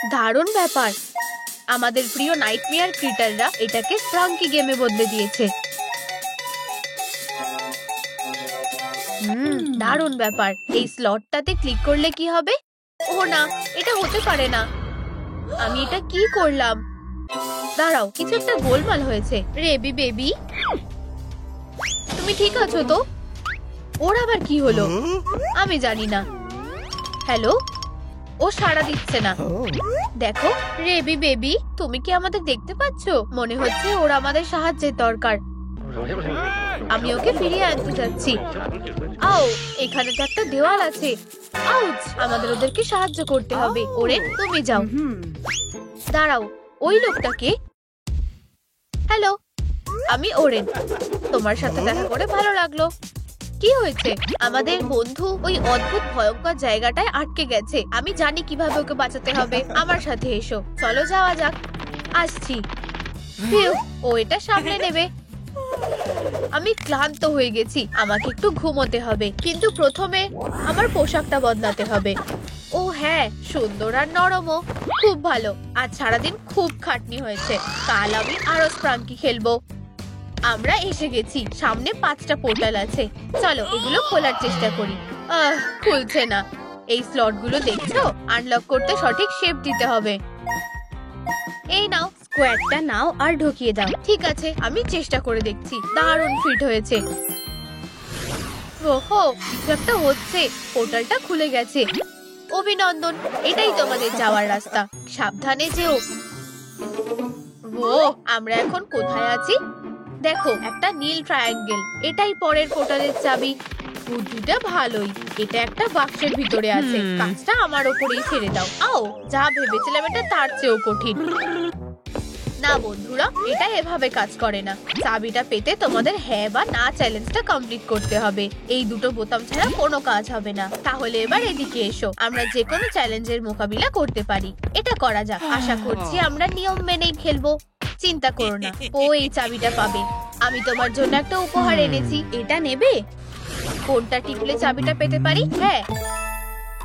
দারুণ ব্যাপার। আমাদের প্রিয় নাইটমেয়ার ক্রিটাররা এটাকে স্প্রাঙ্কি গেমে বদলে দিয়েছে। দারুণ ব্যাপার। এই স্লটটাতে ক্লিক করলে কি হবে? ও না, এটা হতে পারে না। আমি এটা কি করলাম? দাঁড়াও, কিছু একটা গোলমাল হয়েছে। রেবি বেবি, তুমি ঠিক আছো তো? ওর আবার কি হলো? আমি জানি না। হ্যালো, ও সাড়া দিচ্ছে না। দেখো রেবি বেবি, তুমি কি আমাদের দেখতে পাচ্ছো? মনে হচ্ছে ওর আমাদের সাহায্যের দরকার। আমি ওকে ফিরিয়ে আনতে যাচ্ছি। আও, এখানে তো একটা দেওয়াল আছে। আউচ, আমাদের ওদেরকে সাহায্য করতে হবে। ওরে, তুমি যাও। দাঁড়াও, ওই লোকটাকে। হ্যালো, আমি ওরেন। তোমার সাথে দেখা করে ভালো লাগলো। কি হয়েছে? আমাদের বন্ধু ওই অদ্ভুত ভয়ঙ্কর জায়গাটায় আটকে গেছে। আমি জানি কিভাবে ওকে বাঁচাতে হবে। আমার সাথে এসো, চলো যাওয়া যাক। আসছি। ও এটা সামলে নেবে। আমি ক্লান্ত হয়ে গেছি, আমাকে একটু ঘুমোতে হবে। কিন্তু প্রথমে আমার পোশাকটা বদলাতে হবে। ও হ্যাঁ, সুন্দর আর নরমও। খুব ভালো। আজ সারাদিন খুব খাটনি হয়েছে। কাল আমি আরো স্প্রাঙ্কি খেলবো। আমরা এসে গেছি। সামনে 5টা পোর্টাল আছে। চলো এগুলো খোলার চেষ্টা করি। খুলছে না। এই স্লটগুলো দেখছো? আনলক করতে সঠিক শেপ দিতে হবে। এই নাও, স্কোয়ারটা নাও আর ঢুকিয়ে দাও। ঠিক আছে, আমি চেষ্টা করে দেখছি। দারুণ ফিট হয়েছে। ওহো, কিছু একটা হচ্ছে। পোর্টালটা খুলে গেছে। অভিনন্দন, এটাই তোমাদের যাওয়ার রাস্তা। সাবধানে যেও। ও, আমরা এখন কোথায় আছি? দেখো, একটা নীল ট্রায়াঙ্গেল। এটাই পরের পোর্টালের চাবি। বুদ্ধিটা ভালোই। এটা একটা বাক্সের ভিতরে আছে। কাজটা আমার ওপরেই ছেড়ে দাও। আও, যা ভেবেছিলাম এটা তার চেয়েও কঠিন। না বন্ধুরা, এটা এভাবে কাজ করে না। চাবিটা পেতে তোমাদের হ্যাঁ বা না চ্যালেঞ্জটা কমপ্লিট করতে হবে। এই দুটো বোতাম ছাড়া কোনো কাজ হবে না। তাহলে এবার এদিকে এসো, আমরা যে কোনো চ্যালেঞ্জের মোকাবিলা করতে পারি। এটা করা যাক। আশা করছি আমরা নিয়ম মেনেই খেলবো। চিন্তা করো না, ও এই চাবিটা পাবে। আমি তোমার জন্য একটা উপহার এনেছি। এটা নেবে? কোনটা টিপলে চাবিটা পেতে পারি? হ্যাঁ,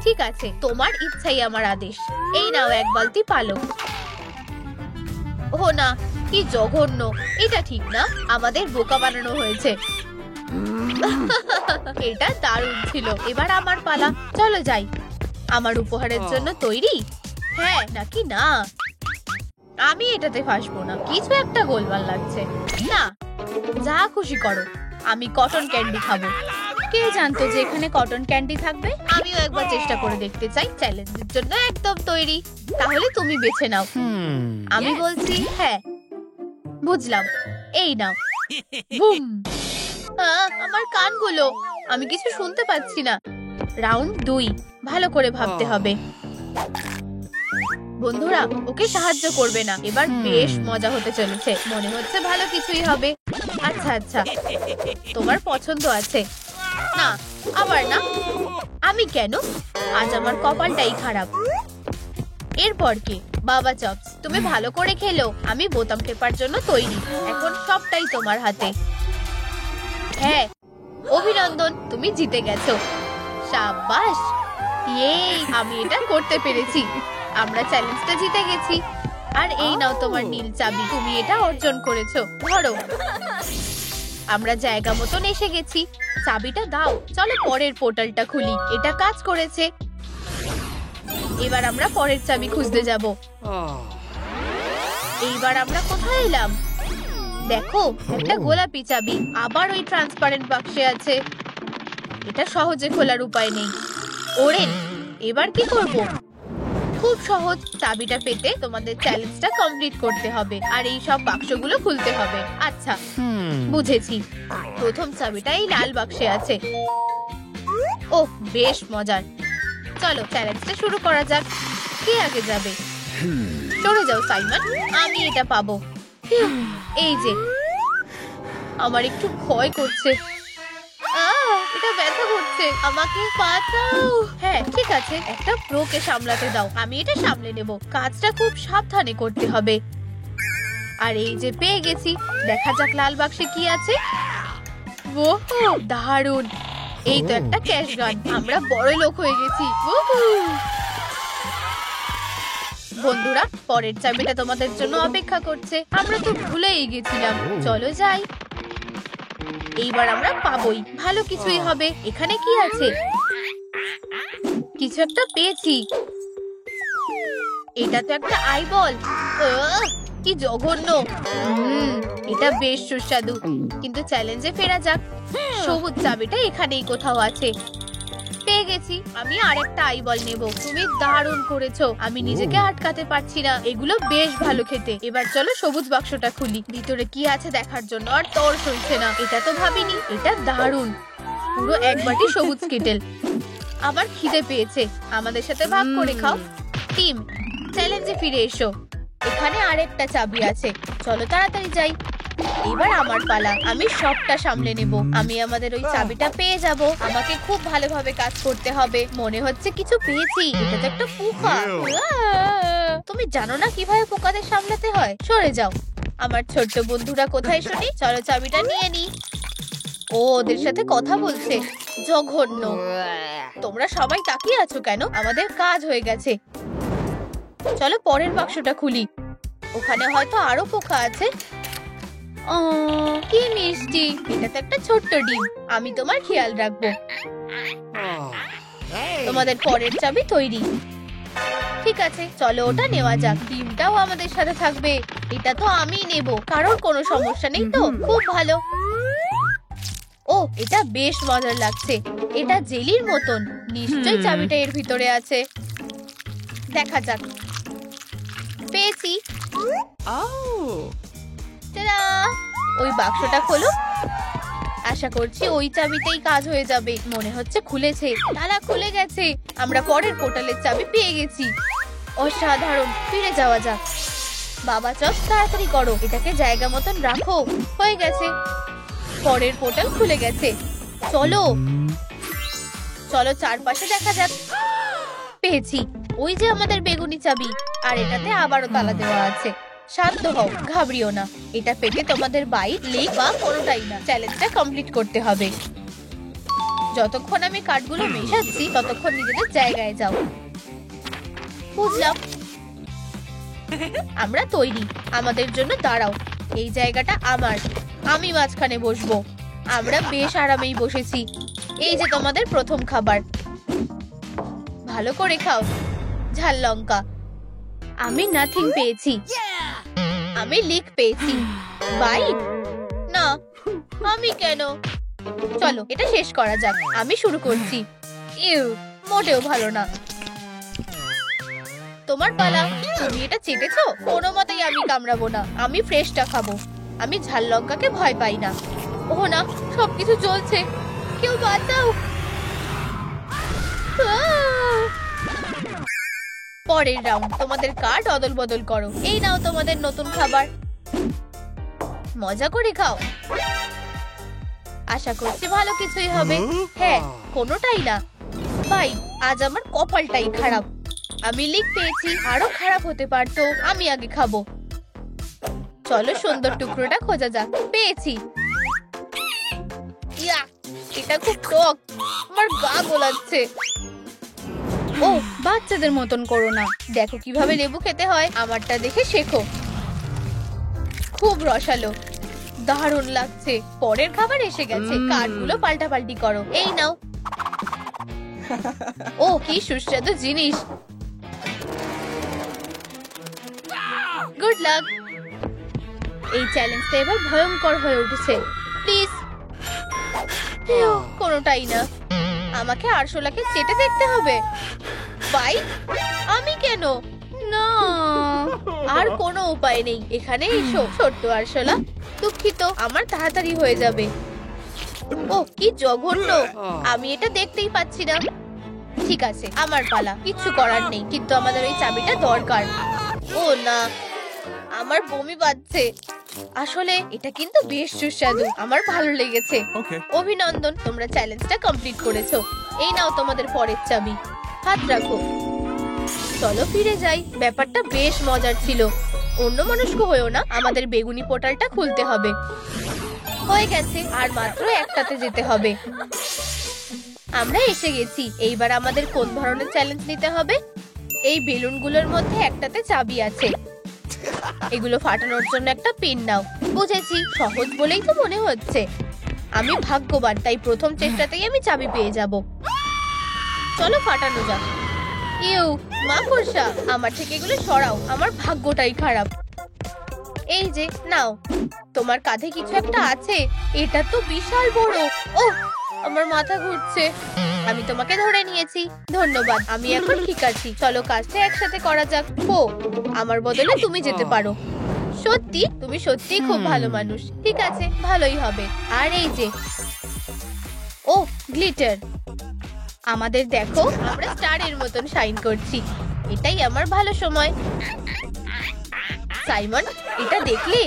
ঠিক আছে, তোমার ইচ্ছাই আমার আদেশ। এই নাও এক বালতি পালক। ও না, কি জঘন্য। এটা ঠিক না। আমাদের বোকা বানানো হয়েছে। এটা দারুণ ছিল। এবার আমার পালা। চলো যাই। আমার উপহারের জন্য তৈরি? হ্যাঁ নাকি না? আমি এটাতে ফাঁসবো না। কিছু একটা গোলমাল লাগছে। না, যা খুশি করো। আমি কটন ক্যান্ডি খাবো। কে জানতো যে এখানে কটন ক্যান্ডি থাকবে? আমিও একবার চেষ্টা করে দেখতে চাই। চ্যালেঞ্জের জন্য একদম তৈরি। তাহলে তুমি বেছে নাও। আমি বলছি হ্যাঁ। বুঝলাম। এই নাও। বুম। আমার কানগুলো, আমি কিছু শুনতে পাচ্ছি না। রাউন্ড 2, ভালো করে ভাবতে হবে। বন্ধুরা, ওকে সাহায্য করবে না। এবার বেশ মজা হতে চলেছে। মনে হচ্ছে ভালো কিছুই হবে। আচ্ছা আচ্ছা, তোমার পছন্দ আছে। না, আবার না। আমি কেন? আজ আমার কপালটাই খারাপ। এরপর কি? বাবা চপস, তুমি ভালো করে খেলো। আমি বোতাম টেপার জন্য তৈরি। এখন সবটাই তোমার হাতে। হ্যাঁ, অভিনন্দন, তুমি জিতে গেছো। সাবাস। ইয়ে, আমি এটা করতে পেরেছি। আমরা চ্যালেঞ্জটা জিতে গেছি। আর এই নাও তোমার নীল চাবি। তুমি এটা অর্জন করেছো। ধরো। আমরা জায়গা মতন এসে গেছি। চাবিটা দাও। চলো পরের পোর্টালটা খুলি। এটা কাজ করেছে। এবার আমরা পরের চাবি খুঁজতে যাব। এইবার আমরা কোথায় এলাম? দেখো, একটা গোলাপি চাবি। আবার ওই ট্রান্সপারেন্ট বাক্সে আছে। এটা সহজে খোলার উপায় নেই। ওরে, এবার কি করব? খুব সহজ। চাবিটা পেতে তোমাদের চ্যালেঞ্জটা কমপ্লিট করতে হবে আর এই সব বাক্সগুলো খুলতে হবে। আচ্ছা, বুঝেছি। প্রথম চাবিটা এই লাল বাক্সে আছে। ওহ, বেশ মজার। চলো চ্যালেঞ্জটা শুরু করা যাক। কে আগে যাবে? সরে যাও সাইমন, আমি এটা পাবো। এই যে, আমার একটু ভয় করছে। এটা ব্যথা করছে। আমাকে বাঁচাও। হ্যাঁ ঠিক আছে, একটা প্রোকে সামলাতে দাও। আমি এটা সামলে নেব। কাজটা খুব সাবধানে করতে হবে। আর এই যে পেয়ে গেছি। দেখা যাক লাল বাক্সে কি আছে। ওহো, দারুণ। এই তো একটা ক্যাশ গান। আমরা বড় লোক হয়ে গেছি। বন্ধুরা, পরের চাবিটা তোমাদের জন্য অপেক্ষা করছে। আমরা তো ভুলেই গেছিলাম। চলো যাই। এইবার আমরা পাবোই, ভালো কিছুই হবে। এখানে কি আছে? কিছু একটা পেয়েছি। এটা তো একটা আইবল। কি জঘন্য। এটা বেশ সুস্বাদু, কিন্তু চ্যালেঞ্জে ফেরা যাক। সবুজ চাবিটা এখানেই কোথাও আছে। পেয়ে গেছি। আমি আরেকটা আইবল নেব। তুমি দারুণ করেছো। আমি নিজেকে আটকাতে পারছি না। এগুলো বেশ ভালো খেতে। এবার চলো সবুজ বাক্সটা খুলি। ভিতরে কি আছে দেখার জন্য আর তর সইছে না। এটা তো ভাবিনি। এটা দারুণ। পুরো এক বাটি সবুজ কেটেল। আবার খিদে পেয়েছে। আমাদের সাথে ভাগ করে খাও। টিম, চ্যালেঞ্জে ফিরে এসো। এখানে আরেকটা চাবি আছে। চলো তাড়াতাড়ি যাই। এবার আমার পালা। আমি সবটা সামলে নেব। আমি আমাদের ওই চাবিটা পেয়ে যাব। আমাকে খুব ভালোভাবে কাজ করতে হবে। মনে হচ্ছে কিছু পেয়েছি। এটা তো একটা পোকা। তুমি জানো না কিভাবে পোকাদের সামলাতে হয়? সরে যাও। আমার ছোট্ট বন্ধুরা কোথায় শুনি? চলো চাবিটা নিয়ে নি। ও ওদের সাথে কথা বলছে। জঘন্য। তোমরা সবাই তাকিয়ে আছো কেন? আমাদের কাজ হয়ে গেছে। চলো পরের বাক্সটা খুলি। ওখানে হয়তো আরো পোকা আছে। কি মিষ্টি। এটা তো একটা ছোট্ট ডিম। আমি তোমার খেয়াল রাখবো। তোমাদের পরের চাবি তৈরি। ঠিক আছে, চলো ওটা নেওয়া যাক। ডিমটাও আমাদের সাথে থাকবে। এটা তো আমি নেব, কারণ কোনো সমস্যা নেই তো। খুব ভালো। ও, এটা বেশ মজার লাগছে। এটা জেলির মতন। নিশ্চয়ই চাবিটা এর ভিতরে আছে। দেখা যাক। পেয়েছি। টাডা! ওই বাক্সটা খোলো। আশা করছি ওই চাবিতেই কাজ হয়ে যাবে। মনে হচ্ছে খুলেছে। তালা খুলে গেছে। আমরা পরের পোর্টালের চাবি পেয়ে গেছি। অসাধারণ। ফিরে যাওয়া যাক। বাবা চপ, তাড়াতাড়ি করো। এটাকে জায়গা মতন রাখো। হয়ে গেছে। পরের পোর্টাল খুলে গেছে। চলো চলো চারপাশে দেখা যাক। পেয়েছি। ওই যে আমাদের বেগুনি চাবি। আর এটাতে আবারও তালা দেওয়া আছে। শান্ত হও, ঘাবড়িও না। এটা পেতে তোমাদের বাইট, লিক বা কোনোটাই না। চ্যালেঞ্জটা কমপ্লিট করতে হবে। যতক্ষণ আমি কার্ডগুলো মেশাচ্ছি ততক্ষণ নিজেদের জায়গায় যাও। বুঝলাম। আমরা তৈরি। আমাদের জন্য দাঁড়াও। এই জায়গাটা আমার। আমি মাঝখানে বসবো। আমরা বেশ আরামেই বসেছি। এই যে তোমাদের প্রথম খাবার। ভালো করে খাও। ঝাল লঙ্কা। আমি নাথিং পেয়েছি। আমি লিক পেয়েছি। বাইট? না। আমি কেন? চলো এটা শেষ করা যাক। আমি শুরু করছি। ইউ, মোটেও ভালো না। তোমার পালা। তুমি এটা চেটেছো? কোনো মতেই আমি কামড়াবো না। আমি ফ্রেশটা খাবো। আমি ঝাল লঙ্কাকে ভয় পাই না। ও না, সবকিছু জ্বলছে। কেউ বাঁচাও। পরের রাউন্ড। তোমাদের কার্ড অদল বদল করো। এই নাও তোমাদের নতুন খাবার। মজা করে খাও। আশা করছি ভালো কিছুই হবে। হ্যাঁ, কোনোটাই না। ভাই, আজ আমার কপালটাই খারাপ। আমি লিক পেয়েছি। আরো খারাপ হতে পারতো। আমি আগে খাবো। চলো সুন্দর টুকরোটা খোঁজা যাক। পেয়েছি। ইয়া, এটা খুব টক। আমার গা গোলাচ্ছে। ও, বাচ্চাদের মতন করো না। দেখো কিভাবে লেবু খেতে হয়। আমারটা দেখে শেখো। খুব রসালো। দারুণ লাগছে। পরের খাবার এসে গেছে। কার্ডগুলো পাল্টাপাল্টি করো। এই নাও। ও, কি সুস্বাদু জিনিস। Good luck. এই চ্যালেঞ্জটা এবার ভয়ঙ্কর হয়ে উঠেছে। প্লিজ। কোনোটাই না। আমাকে আরশোলাকে চেটে দেখতে হবে। ভাই, আমি কেন? না, আর কোনো উপায় নেই। এখানে এসো ছোট্ট আরশোলা। দুঃখিত, আমার তাড়াতাড়ি হয়ে যাবে। ও, কি জঘন্য। আমি এটা দেখতেই পাচ্ছি না। ঠিক আছে, আমার পালা। কিচ্ছু করার নেই। কিন্তু আমাদের ওই চাবিটা দরকার। ও না, আমার বমি পাচ্ছে। আসলে এটা কিন্তু বেশ সুস্বাদু। আমার ভালো লেগেছে। অভিনন্দন, তোমরা চ্যালেঞ্জটা কমপ্লিট করেছো। এই নাও তোমাদের পরের চাবি। হাত রাখো। চলো ফিরে যাই। ব্যাপারটা বেশ মজার ছিল। অন্যমনস্ক হয়েও না। আমাদের বেগুনি পোর্টালটা খুলতে হবে। হয়ে গেছে। আর মাত্র একটাতে যেতে হবে। আমরা এসে গেছি। এইবার আমাদের কোন ধরনের চ্যালেঞ্জ নিতে হবে? এই বেলুনগুলোর মধ্যে একটাতে চাবি আছে। এগুলো ফাটানোর জন্য একটা পিন নাও। বুঝেছি, সহজ বলেই তো মনে হচ্ছে। আমি ভাগ্যবান, তাই প্রথম চেষ্টাতেই আমি চাবি পেয়ে যাব। চলো ফাটানো যাক। ইউ মাকড়সা, আমার থেকে এগুলো সরাও, আমার ভাগ্যটাই খারাপ। এই যে নাও, তোমার কাঁধে কিছু একটা আছে। এটা তো বিশাল বড়। ওহ, আমার মাথা ঘুরছে। আমি তোমাকে ধরে নিয়েছি, ধন্যবাদ। আমি এখন ঠিক আছি। চলো কাজটা একসাথে করা যাক। ও, আমার বদলে তুমি যেতে পারো। সত্যি? তুমি সত্যি খুব ভালো মানুষ। ঠিক আছে, ভালোই হবে। আর এই যে, ও গ্লিটার, আমাদের দেখো, আমরা স্টারের মতন শাইন করছি। এটাই আমার ভালো সময়। সাইমন, এটা দেখলে?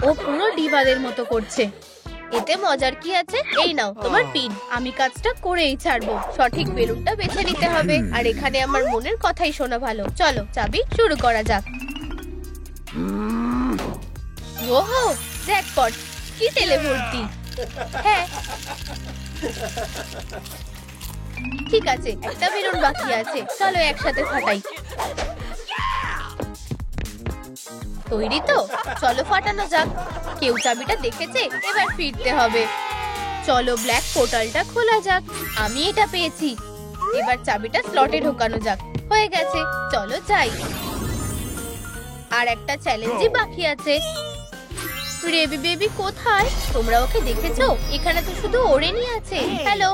ও পুরো ডিবাদের মতো করছে। এতে মজার কি আছে? এই নাও তোমার পিন। আমি কাজটা করেই ছাড়বো। সঠিক বেলুনটা বেছে নিতে হবে। আর এখানে আমার মনের কথাই শোনা ভালো। চলো চাবি, শুরু করা যাক। ওহো, জ্যাকপট! কি তেলে ভর্তি। হ্যাঁ, ঠিক আছে, একটা বেলুন বাকি আছে। চলো একসাথে ফাটাই। তৈরি তো? চলো ফাটানো যাক। কেউ চাবিটা দেখেছে? এবার ফিরতে হবে। চলো ব্ল্যাক পোর্টালটা খোলা যাক। আমি এটা পেয়েছি। এবার চাবিটা স্লটে ঢোকানো যাক। হয়ে গেছে, চলো যাই। আর একটা চ্যালেঞ্জই বাকি আছে। রেবি বেবি কোথায়? তোমরা ওকে দেখেছো? এখানে তো শুধু ওরেনি আছে। হ্যালো,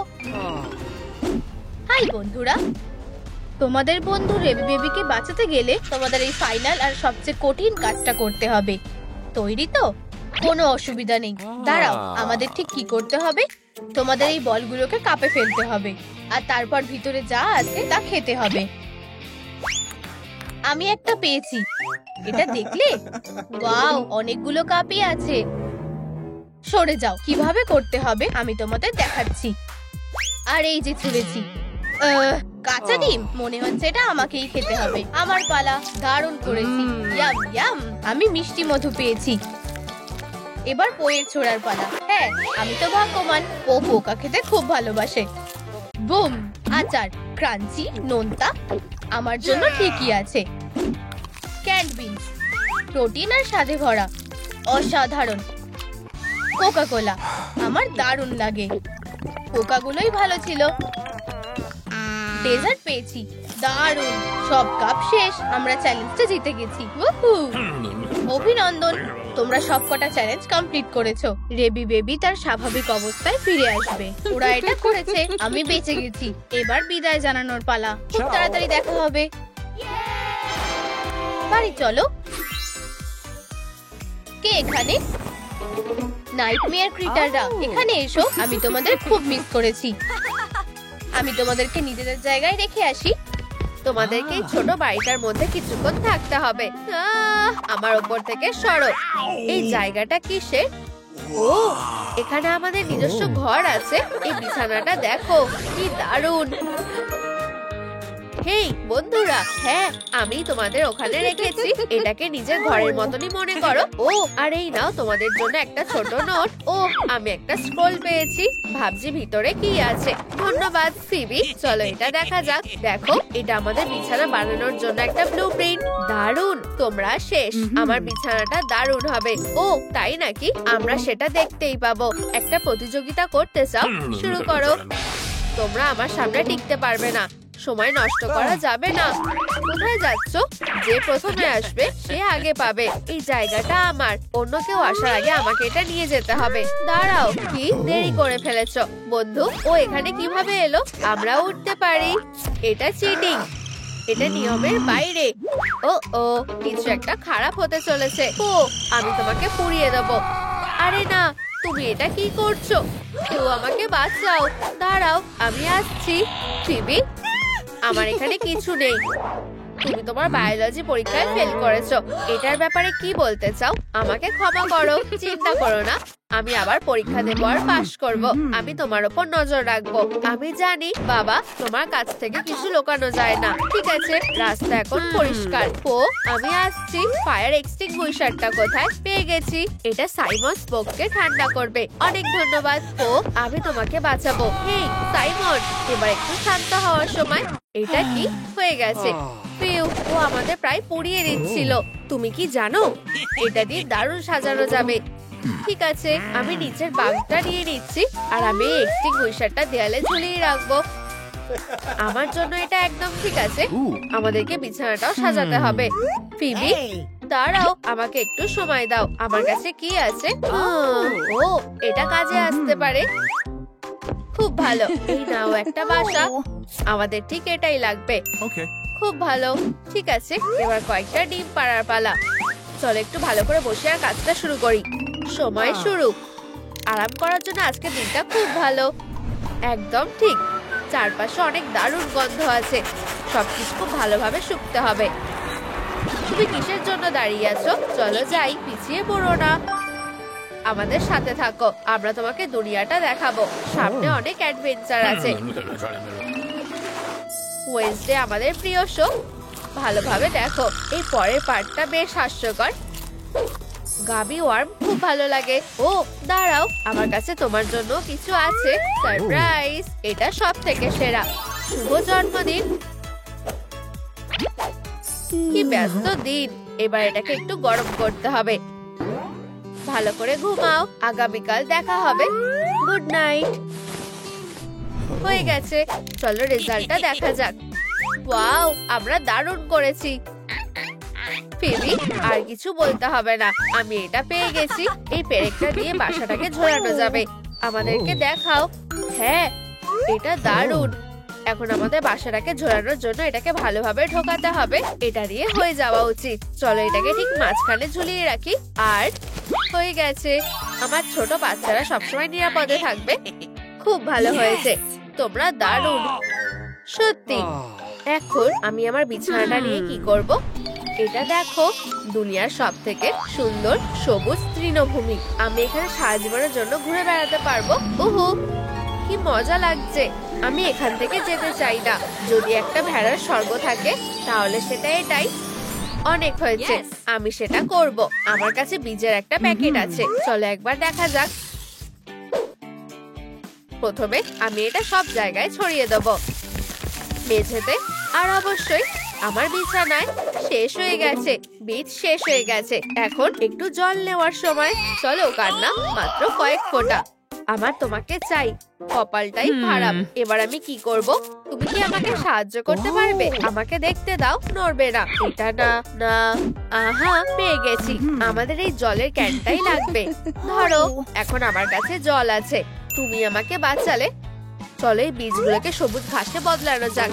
হাই বন্ধুরা। তোমাদের বন্ধু রেবি বেবিকে বাঁচাতে গেলে তোমাদের এই ফাইনাল আর সবচেয়ে কঠিন কাজটা করতে হবে। তৈরি তো? কোনো অসুবিধা নেই। দাঁড়াও, আমাদের ঠিক কি করতে হবে? তোমাদের এই বলগুলোকে কাপে ফেলতে হবে, আর তারপর ভিতরে যা আছে তা খেতে হবে। আমি একটা পেয়েছি। এটা দেখলে? ওয়াও, অনেকগুলো কাপই আছে। সরে যাও। কিভাবে করতে হবে আমি তোমাদের দেখাচ্ছি। আর এই যে ছুঁড়েছি, কাঁচা ডিম। মনে হচ্ছে এটা আমাকেই খেতে হবে। আমার পালা। দারুণ করেছি। Yam yam. আমি মিষ্টি মধু পেয়েছি। এবার পোয়ের ছোড়ার পালা। হ্যাঁ, আমি তো ভাগ্যবান। ও পোকা খেতে খুব ভালোবাসে। বুম! আচার, ক্রাঞ্চি, নোনতা। আমার জন্য ঠিকই আছে। ক্যান্ড বিনস, প্রোটিন আর স্বাদে ভরা। অসাধারণ। কোকা কোলা, আমার দারুণ লাগে। কোকাগুলোই ভালো ছিল। ডেজার্ট পেয়েছি। দারুণ। সব কাপ শেষ। আমরা চ্যালেঞ্জটা জিতে গেছি। অভিনন্দন, তোমরা সবকটা চ্যালেঞ্জ কমপ্লিট করেছো। রেবি বেবি তার স্বাভাবিক অবস্থায় ফিরে আসবে। ওরা এটা করেছে, আমি বেঁচে গেছি। এবার বিদায় জানানোর পালা। খুব তাড়াতাড়ি দেখা হবে। বাড়ি চলো। কে এখানে? নাইটমেয়ার ক্রিটাররা, এখানে এসো। আমি তোমাদের খুব মিস করেছি। আমি তোমাদেরকে নিজেদের জায়গায় রেখে আসি। তোমাদেরকে এই ছোট বাড়িটার মধ্যে কিছুক্ষণ থাকতে হবে। আমার উপর থেকে সরো। এই জায়গাটা কিসের? ও, এখানে আমাদের নিজস্ব ঘর আছে। এই বিছানাটা দেখো, কি দারুণ। হেই বন্ধুরা, হ্যাঁ, আমি তোমাদের ওখানে রেখেছি। এটাকে নিজের ঘরের মতনই মনে করো। ও, আর এই নাও তোমাদের জন্য একটা ছোট নোট। ও, আমি একটা স্ক্রোল পেয়েছি। ভাবছি ভিতরে কি আছে। ধন্যবাদ ফিবি। চলো এটা দেখা যাক। দেখো, এটা আমাদের বিছানা বানানোর জন্য একটা ব্লুপ্রিন্ট। দারুণ। তোমরা শেষ। আমার বিছানাটা দারুণ হবে। ও, তাই নাকি? আমরা সেটা দেখতেই পাবো। একটা প্রতিযোগিতা করতে চাও? শুরু করো। তোমরা আমার সামনে টিকতে পারবে না। সময় নষ্ট করা যাবে না। কোথায় যাচ্ছ? যে প্রথমে আসবে সে আগে পাবে। এই জায়গাটা আমার। অন্য কেউ আসার আগে আমাকে এটা নিয়ে যেতে হবে। দাঁড়াও, কি দেরি করে ফেলেছো বন্ধু? ও এখানে কিভাবে এলো? আমরাও উঠতে পারি। এটা চিটিং। এটা নিয়মের বাইরে। ও ও, কিছু একটা খারাপ হতে চলেছে। ও, আমি তোমাকে পুড়িয়ে দেবো। আরে না, তুমি এটা কি করছো? কেউ আমাকে বাঁচাও। দাঁড়াও, আমি আসছি। ফিবি, আমার এখানে কিছু নেই। তুমি তোমার বায়োলজি পরীক্ষায় ফেল করেছো। এটার ব্যাপারে কি বলতে চাও? আমাকে ক্ষমা করো। চিন্তা করো না, আমি আবার পরীক্ষা দেবো আর পাশ করব। আমি তোমার উপর নজর রাখবো। আমি জানি বাবা, তোমার কাছ থেকে কিছু লুকানো যায় না। ঠিক আছে, রাস্তা এখন পরিষ্কার। ও, আমি আসছি। ফায়ার এক্সটিংগুইশারটা কোথায়? পেয়ে গেছি। এটা সাইমন স্পোককে ঠান্ডা করবে। অনেক ধন্যবাদ। ও, আমি তোমাকে বাঁচাবো। হেই সাইমন, এবার একটু শান্ত হওয়ার সময়। এটা কি হয়ে গেছে? ইউ, ও আমাদের প্রায় পুড়িয়ে দিচ্ছিল। তুমি কি জানো এটা দিয়ে দারুণ সাজানো যাবে? ঠিক আছে, আমি নিচের বাগটা নিয়ে নিচ্ছি আর আমি এক্সটিংগুইশারটা দেয়ালে ঝুলিয়ে রাখবো। আমার জন্য এটা একদম ঠিক আছে। আমাদেরকে বিছানাটাও সাজাতে হবে। ফিবি, দাঁড়াও, আমাকে একটু সময় দাও। আমার কাছে কি আছে? ও, এটা কাজে আসতে পারে। খুব ভালো, এই নাও একটা বাসা। আমাদের ঠিক এটাই লাগবে। খুব ভালো, ঠিক আছে, এবার কয়েকটা ডিম পাড়ার পালা। চলো একটু ভালো করে বসে আর কাজটা শুরু করি। সময় শুরু। আরাম করার জন্য আজকে দিনটা খুব ভালো। একদম ঠিক, চারপাশে অনেক দারুণ গন্ধ আছে। সবকিছু খুব ভালোভাবে শুকতে হবে। তুমি কিসের জন্য দাঁড়িয়ে আছো? চলো যাই, পিছিয়ে পড়ো না। আমাদের সাথে থাকো, আমরা তোমাকে দুনিয়াটা দেখাবো। সামনে অনেক অ্যাডভেঞ্চার আছে। ওয়েডনেসডে আমাদের প্রিয় শো। ভালোভাবে দেখো, এই পরের পার্টটা বেশ হাস্যকর। গাবি ওয়ার্ম খুব ভালো লাগে। ও দাঁড়াও, আমার কাছে তোমার জন্য কিছু আছে। সারপ্রাইজ, এটা সব থেকে সেরা। শুভ জন্মদিন। কি ব্যস্ত দিন। এবার এটাকে একটু গরম করতে হবে। ভালো করে ঘুমাও, আগামীকাল দেখা হবে। Good night. হয়ে গেছে, চলো রেজাল্টটা দেখা যাক। ওয়াও, আমরা দারুণ করেছি। ফিবি, আর কিছু বলতে হবে না, আমি এটা পেয়ে গেছি। এই পেরেকটা দিয়ে বাসাটাকে ঝোলানো যাবে। আমাদেরকে দেখাও। হ্যাঁ, এটা দারুণ। এখন আমাদের বাসাটাকে ঝোলানোর জন্য এটাকে ভালোভাবে ঢোকাতে হবে। এটা দিয়ে হয়ে যাওয়া উচিত। চলো এটাকে ঠিক মাঝখানে ঝুলিয়ে রাখি। আর হয়ে গেছে। আমার ছোট বাচ্চারা সবসময় নিরাপদে থাকবে। খুব ভালো হয়েছে, তোমরা দারুণ। সত্যি। এখন আমি আমার বিছানাটা নিয়ে কি করব? এটা দেখো, দুনিয়ার সব থেকে সুন্দর সবুজ তৃণভূমি। আমি এখানে সারা জীবনের জন্য ঘুরে বেড়াতে পারবো। ওহো, কি মজা লাগছে। আমি এখান থেকে যেতে চাই না। যদি একটা ভেড়ার স্বর্গ থাকে তাহলে সেটা এটাই। অনেক হয়েছে, আমি সেটা করব। আমার কাছে বীজের একটা প্যাকেট আছে, চলো একবার দেখা যাক। প্রথমে আমি এটা সব জায়গায় ছড়িয়ে দেব। মেঝেতে, আর অবশ্যই আমার বিছানায়। শেষ হয়ে গেছে, বীজ শেষ হয়ে গেছে। এখন একটু জল নেওয়ার সময়। চলো কান্না, মাত্র কয়েক ফোঁটা। আমার তোমাকে চাই। কপালটাই খারাপ। এবার আমি কি করব? তুমি কি আমাকে সাহায্য করতে পারবে? আমাকে দেখতে দাও, নড়বে না। এটা না, না। আহা, পেয়ে গেছি। আমাদের এই জলের ক্যানটাই লাগবে। ধরো, এখন আমার কাছে জল আছে। তুমি আমাকে বাঁচালে। চলো এই বীজগুলোকে সবুজ ঘাসে বদলানো যাক।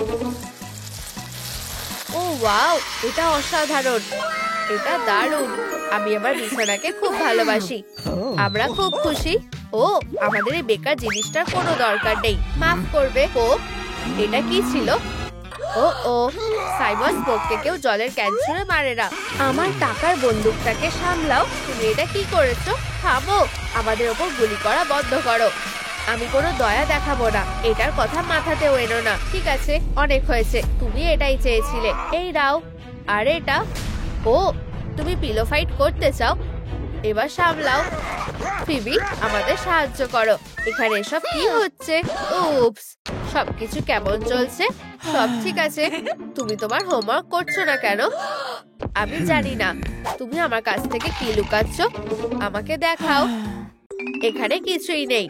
ও ওয়াও, এটা অসাধারণ। এটা দারুণ। আমি আমার বিছানাকে খুব ভালোবাসি। আমরা খুব খুশি। ও, আমাদের এই বেকার জিনিসটার কোনো দরকার নেই। মাফ করবে। ও, এটা কি ছিল? ও, সাইমন স্পোককে কেউ জলের ক্যান ছুঁড়ে মারে না। আমার টাকার বন্দুকটাকে সামলাও। তুমি এটা কি করেছো? থামো, আমাদের ওপর গুলি করা বন্ধ করো। আমি কোনো দয়া দেখাবো না। এটার কথা মাথাতেও এনো না। ঠিক আছে, অনেক হয়েছে। তুমি এটাই চেয়েছিলে। এই নাও। আর এটা। ও, তুমি পিলো ফাইট করতে চাও? এবার সামলাও। ফিবি, আমাদের সাহায্য করো। এখানে এসব কি হচ্ছে? উপস, সবকিছু কেমন চলছে? সব ঠিক আছে। তুমি তোমার হোমওয়ার্ক করছো না কেন? আমি জানি না। তুমি আমার কাছ থেকে কি লুকাচ্ছ? আমাকে দেখাও। এখানে কিছুই নেই।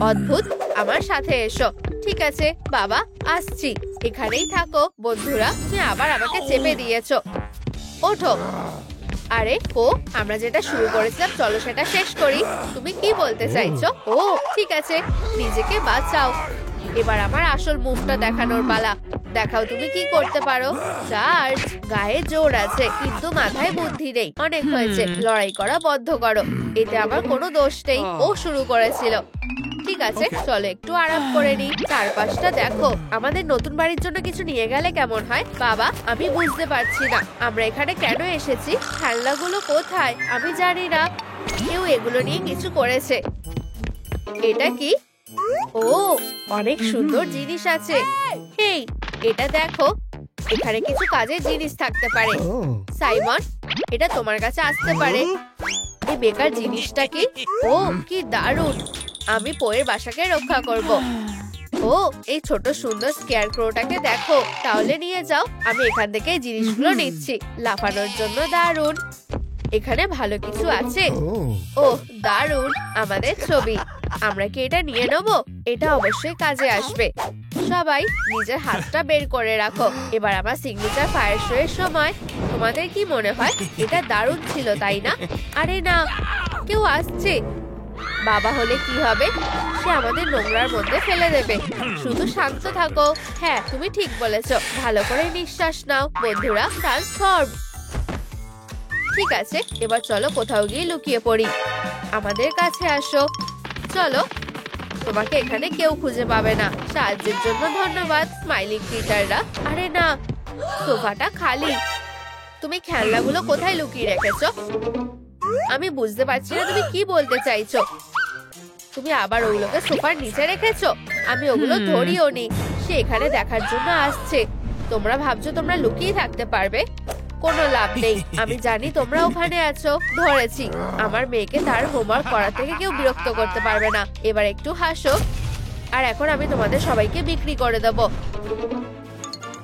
অদ্ভুত। আমার সাথে এসো। ঠিক আছে বাবা, আসছি। এখানেই থাকো। বন্ধুরা, তুমি আবার আমাকে চেপে দিয়েছো। ওঠো। আরে ও, আমরা যেটা শুরু করেছিলাম, চলো সেটা শেষ করি। তুমি কি বলতে চাইছো? ও ঠিক আছে, নিজেকে বাঁচাও। এবার আমার আসল মুখটা দেখানোর পালা। দেখাও তুমি কি করতে পারো। চার্জ। গায়ে জোর আছে, কিন্তু মাথায় বুদ্ধি নেই। অনেক হয়েছে, লড়াই করা বন্ধ করো। এতে আমার কোনো দোষ নেই, ও শুরু করেছিল। ঠিক আছে, চলো একটু আরাম করে নিই। চারপাশটা দেখো। আমাদের নতুন বাড়ির জন্য কিছু নিয়ে গেলে কেমন হয়? বাবা, আমি বুঝতে পারছি না আমরা এখানে কেন এসেছি। খেলনাগুলো কোথায়? আমি জানি না। কেউ এগুলো নিয়ে কিছু করেছে। এটা কি? ও, অনেক সুন্দর জিনিস আছে। হেই, এটা দেখো। এখানে কিছু কাজের জিনিস থাকতে পারে। সাইমন, এটা তোমার কাছে আসতে পারে। এই বেকার জিনিসটা কি? ও, কি দারুণ। আমি পোয়ের বাসাকে রক্ষা করব। ও এই ছোট সুন্দর স্কেয়ার ক্রোটাকে দেখো, তাহলে নিয়ে যাও, আমি এখান থেকে এই জিনিসগুলো নিচ্ছি। লাফানোর জন্য দারুণ। এখানে ভালো কিছু আছে। ও দারুণ, আমাদের ছবি। আমরা কি এটা নিয়ে নেবো? এটা অবশ্যই কাজে আসবে। সবাই নিজের হাতটা বের করে রাখো। এবার আমার সিগনেচার ফায়ার শো এর সময়। তোমাদের কি মনে হয় এটা দারুণ ছিল, তাই না? আরে না, কেউ আসছে। বাবা হলে কি হবে? সে আমাদের নোংরার মধ্যে ফেলে দেবে। শুধু শান্ত থাকো। হ্যাঁ, তুমি ঠিক বলেছো। ভালো করে নিঃশ্বাস নাও বন্ধুরা। ট্রান্সফর্ম। ঠিক আছে, এবার চলো কোথাও গিয়ে লুকিয়ে পড়ি। আমাদের কাছে আসো। চলো, তোমাকে এখানে কেউ খুঁজে পাবে না। সাহায্যের জন্য ধন্যবাদ স্মাইলিং ক্রিটাররা। আরে না, সোফাটা খালি। তুমি খেলনাগুলো কোথায় লুকিয়ে রেখেছো? আমি বুঝতে পারছি না তুমি কি বলতে চাইছো। তুমি আবার ওগুলোকে সোফার নিচে রেখেছো? আমি ওগুলো ধরিও নি। সে এখানে দেখার জন্য আসছে। তোমরা ভাবছো তোমরা লুকিয়ে থাকতে পারবে? কোনো লাভ নেই। আমি জানি তোমরা ওখানে আছো। ধরেছি। আমার মেয়েকে তার হোমওয়ার্ক করা থেকে কেউ বিরক্ত করতে পারবে না। এবার একটু হাসো। আর এখন আমি তোমাদের সবাইকে বিক্রি করে দেব।